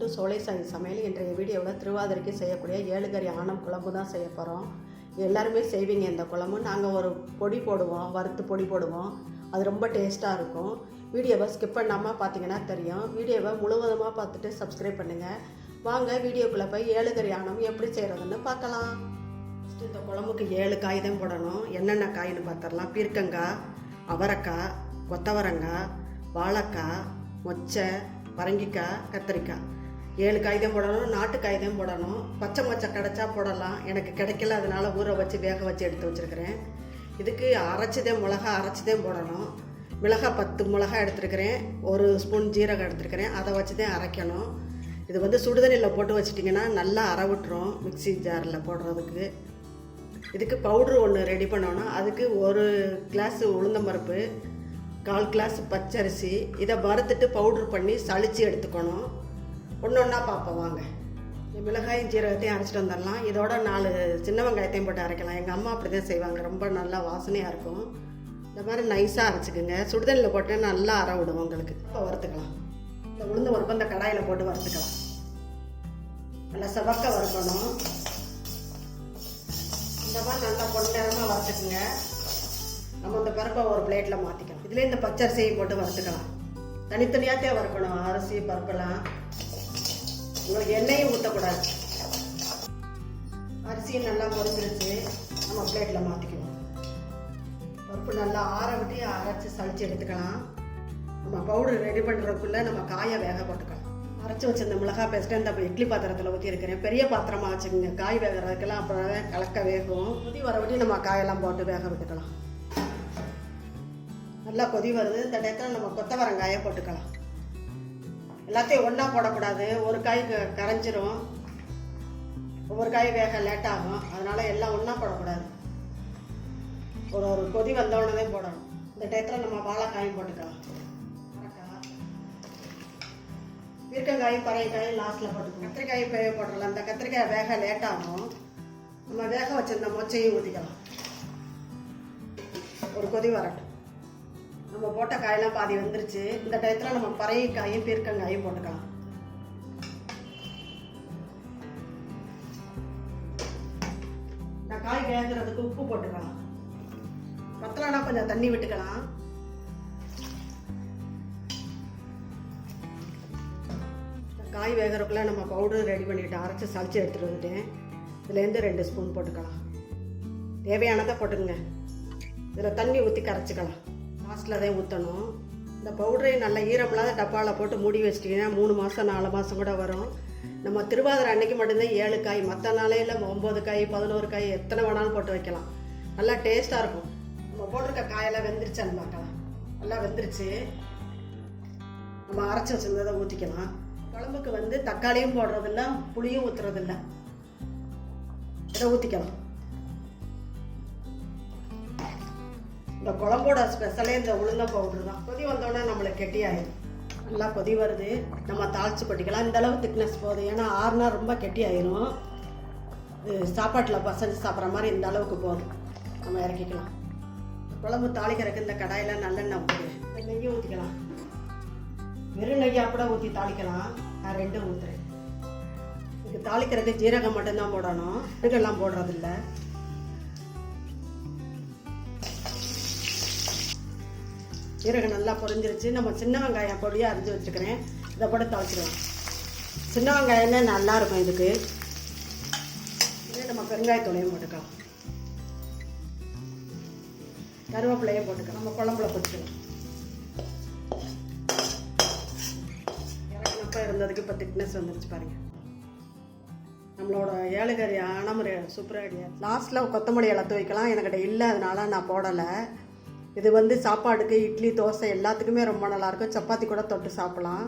To சோலை சாய் சமையல். இன்றைய வீடியோவில் திருவாதிரைக்கு செய்யக்கூடிய 7 கறி ஆணம் குழம்பு தான் செய்ய போகிறோம். எல்லாருமே செய்வீங்க இந்த குழம்பு. நாங்கள் ஒரு பொடி போடுவோம், வறுத்து பொடி போடுவோம். அது ரொம்ப டேஸ்ட்டாக இருக்கும். வீடியோவை ஸ்கிப் பண்ணாமல் பார்த்தீங்கன்னா தெரியும். வீடியோவை முழுவதுமாக பார்த்துட்டு சப்ஸ்கிரைப் பண்ணுங்கள். வாங்க வீடியோக்குள்ளே போய் 7 கறி ஆணம் எப்படி செய்கிறதுன்னு பார்க்கலாம். ஃபஸ்ட்டு இந்த குழம்புக்கு 7 காய் தான் போடணும். என்னென்ன காய்னு பார்த்துடலாம். பீர்க்கங்காய், அவரைக்காய், கொத்தவரங்காய், வாழைக்காய், மொச்சை, பரங்கிக்காய், கத்திரிக்காய். 7 காய் தான் போடணும். நாட்டு காய் தான் போடணும். பச்சை மொச்சை கிடச்சா போடலாம். எனக்கு கிடைக்கல, அதனால் ஊற வச்சு வேக வச்சு எடுத்து வச்சுருக்கிறேன். இதுக்கு மிளகா அரைச்சிதான் போடணும். மிளகாய் 10 மிளகா எடுத்துருக்கிறேன். 1 ஸ்பூன் ஜீரகம் எடுத்துருக்கிறேன். அதை வச்சு தான் அரைக்கணும். இது சுடுதண்ணியில் போட்டு வச்சிட்டிங்கன்னா நல்லா அரை விட்டுரும். மிக்சி ஜாரில் போடுறதுக்கு. இதுக்கு பவுட்ரு ஒன்று ரெடி பண்ணணும். அதுக்கு 1 கிளாஸ் உளுந்தம்பருப்பு, 1/4 கிளாஸ் பச்சரிசி. இதை வறுத்துட்டு பவுட்ரு பண்ணி சளிச்சு எடுத்துக்கணும். ஒன்று ஒன்றா பார்ப்போம் வாங்க. மிளகாயும் ஜீரகத்தையும் அரைச்சிட்டு வந்துடலாம். இதோட 4 சின்ன வெங்காயத்தையும் போட்டு அரைக்கலாம். எங்கள் அம்மா அப்படி தான் செய்வாங்க. ரொம்ப நல்லா வாசனையாக இருக்கும். இந்த மாதிரி நைஸாக அரைச்சிக்குங்க. சுடுதண்ணில் போட்டு நல்லா அரை விடுவோம் உங்களுக்கு. இப்போ வறுத்துக்கலாம். இந்த உளுந்து பருப்பு இந்த கடாயில் போட்டு வறுத்துக்கலாம். நல்லா செவக்க வறுக்கணும். இந்த மாதிரி நல்லா பொன்னேரமாக வறுத்துக்குங்க. நம்ம இந்த பருப்பை ஒரு பிளேட்டில் மாற்றிக்கலாம். இதில் இந்த பச்சரிசியை போட்டு வறுத்துக்கலாம். தனித்தனியாகத்தே வறுக்கணும். அரிசி பருப்பெல்லாம் உங்களுக்கு எண்ணெயும் ஊற்றக்கூடாது. அரிசியும் நல்லா பொரிஞ்சிருச்சு. நம்ம பிளேட்டில் மாற்றிக்குவோம். பருப்பு நல்லா ஆற விட்டு அரைச்சி சளிச்சு எடுத்துக்கலாம். நம்ம பவுடர் ரெடி பண்ணுறதுக்குள்ளே நம்ம காயை வேக போட்டுக்கலாம். அரைச்சி வச்சிருந்த மிளகா பேஸ்ட்டு இந்த இட்லி பாத்திரத்தில் ஊற்றி இருக்கிறேன். பெரிய பாத்திரமாக வச்சுக்கோங்க. காய் வேகிறதுக்கெல்லாம் அப்புறம் கலக்க வேகும். கொதி வர விட்டு நம்ம காயெல்லாம் போட்டு வேக விட்டுக்கலாம். நல்லா கொதி வருது. இந்த டயத்தில் நம்ம கொத்தவரங்காயை போட்டுக்கலாம். எல்லாத்தையும் ஒன்றா போடக்கூடாது. ஒரு காய் கரைஞ்சிரும். ஒவ்வொரு காய் வேக லேட் ஆகும். அதனால் எல்லாம் ஒன்றா போடக்கூடாது. ஒரு கொதி வந்தவுடனே போடணும். இந்த டயத்தில் நம்ம வாழைக்காயும் போட்டுக்கலாம். பீர்க்கங்காயும் பறையக்காயும் லாஸ்ட்டில் போட்டுக்கணும். கத்திரிக்காயும் போட்டுடலாம். இந்த கத்திரிக்காய் வேக லேட் ஆகும். நம்ம வேக வச்சிருந்த மொச்சையும் ஊற்றிக்கலாம். ஒரு கொதி வரட்டும். நம்ம போட்ட காயெல்லாம் பாதி வந்துருச்சு. இந்த டயத்தில் நம்ம பறையக்காயும் பீர்க்கங்காயும் போட்டுக்கலாம். இந்த காய் வேகிறதுக்கு உப்பு போட்டுக்கலாம். பத்தலைனா கொஞ்சம் தண்ணி விட்டுக்கலாம். காய் வேகிறதுக்குள்ள நம்ம பவுடர் ரெடி பண்ணிவிட்டு அரைச்சி சளிச்சு எடுத்துகிட்டு வந்துட்டேன். இதுலேருந்து 2 ஸ்பூன் போட்டுக்கலாம். தேவையானதை போட்டுக்கங்க. இதில் தண்ணி ஊற்றி கரைச்சிக்கலாம். லாஸ்ட்டில் தான் ஊற்றணும். இந்த பவுடரையும் நல்லா ஈரமில்லாத டப்பாவில் போட்டு மூடி வச்சிட்டிங்கன்னா 3 மாதம் 4 மாதம் கூட வரும். நம்ம திருவாதிரை அன்னைக்கு மட்டும்தான் 7 காய். மற்ற நாளையில் 9 காய் 11 காய் எத்தனை வேணாலும் போட்டு வைக்கலாம். நல்லா டேஸ்ட்டாக இருக்கும். நம்ம போட்டிருக்க காயெல்லாம் வெந்துருச்சான்னு பார்க்கலாம். நல்லா வெந்துருச்சு. நம்ம அரைச்சி வச்சுருந்ததை ஊற்றிக்கலாம். குழம்புக்கு தக்காளியும் போடுறதில்ல, புளியும் ஊற்றுறதில்ல. இதை ஊற்றிக்கலாம். இந்த குழம்போட ஸ்பெஷலே இந்த உளுந்த பவுடர் தான். கொதி வந்தோடனே நம்மளுக்கு கெட்டியாயிடும். நல்லா கொதி வருது. நம்ம தாளித்து கொட்டிக்கலாம். இந்த அளவு திக்னஸ் போதும். ஏன்னா ஆறுனா ரொம்ப கெட்டி ஆயிரும். இது சாப்பாட்டில் பசஞ்சு சாப்பிட்ற மாதிரி இந்த அளவுக்கு போதும். நம்ம இறக்கிக்கலாம். குழம்பு தாளிக்கிறதுக்கு இந்த கடாயில் நல்லெண்ணெய் ஊற்றுறேன். நெய்யும் ஊற்றிக்கலாம். வெறும் நெய்யாக கூட ஊற்றி தாளிக்கலாம். நான் 2 ஊற்றுறேன். இதுக்கு தாளிக்கிறதுக்கு ஜீரகம் மட்டும்தான் போடணும். இதுக்கெல்லாம் போடுறதில்ல. ஜீரகம் நல்லா பொரிஞ்சிருச்சு. நம்ம சின்ன வெங்காயம் பொடியாக அரிஞ்சு வச்சுக்கிறேன். இதை போட்டு தாளிச்சிடுவோம். சின்ன வெங்காயம்னா நல்லா இருக்கும். இதுக்கு இதே நம்ம பெருங்காயத்தூளையும் போட்டுக்கலாம். கருவேப்பிலையும் போட்டுக்கலாம். நம்ம குழம்புல போட்டுக்கலாம். இறக்கினப்போ இருந்ததுக்கு இப்போ திக்னஸ் வந்துருச்சு பாருங்கள். நம்மளோட 7 கறி ஆணம் சூப்பராக ஐடியா. லாஸ்ட்டில் கொத்தமல்லி இலை வைக்கலாம். என்கிட்ட இல்லை, அதனால நான் போடலை. இது சாப்பாடுக்கு இட்லி தோசை எல்லாத்துக்குமே ரொம்ப நல்லாயிருக்கும். சப்பாத்தி கூட தொட்டு சாப்பிட்லாம்.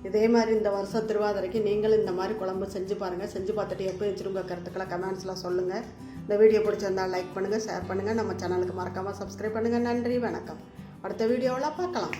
இதே மாதிரி இந்த வருஷம் திருவாதிரைக்கு நீங்களும் இந்த மாதிரி குழம்பு செஞ்சு பாருங்கள். செஞ்சு பார்த்துட்டு எப்படி வச்சுருங்க கருத்துக்களை கமெண்ட்ஸில் சொல்லுங்கள். இந்த வீடியோ பிடிச்சிருந்தால் லைக் பண்ணுங்கள், ஷேர் பண்ணுங்கள். நம்ம சேனலுக்கு மறக்காமல் சப்ஸ்கிரைப் பண்ணுங்கள். நன்றி, வணக்கம். அடுத்த வீடியோவில் பார்க்கலாம்.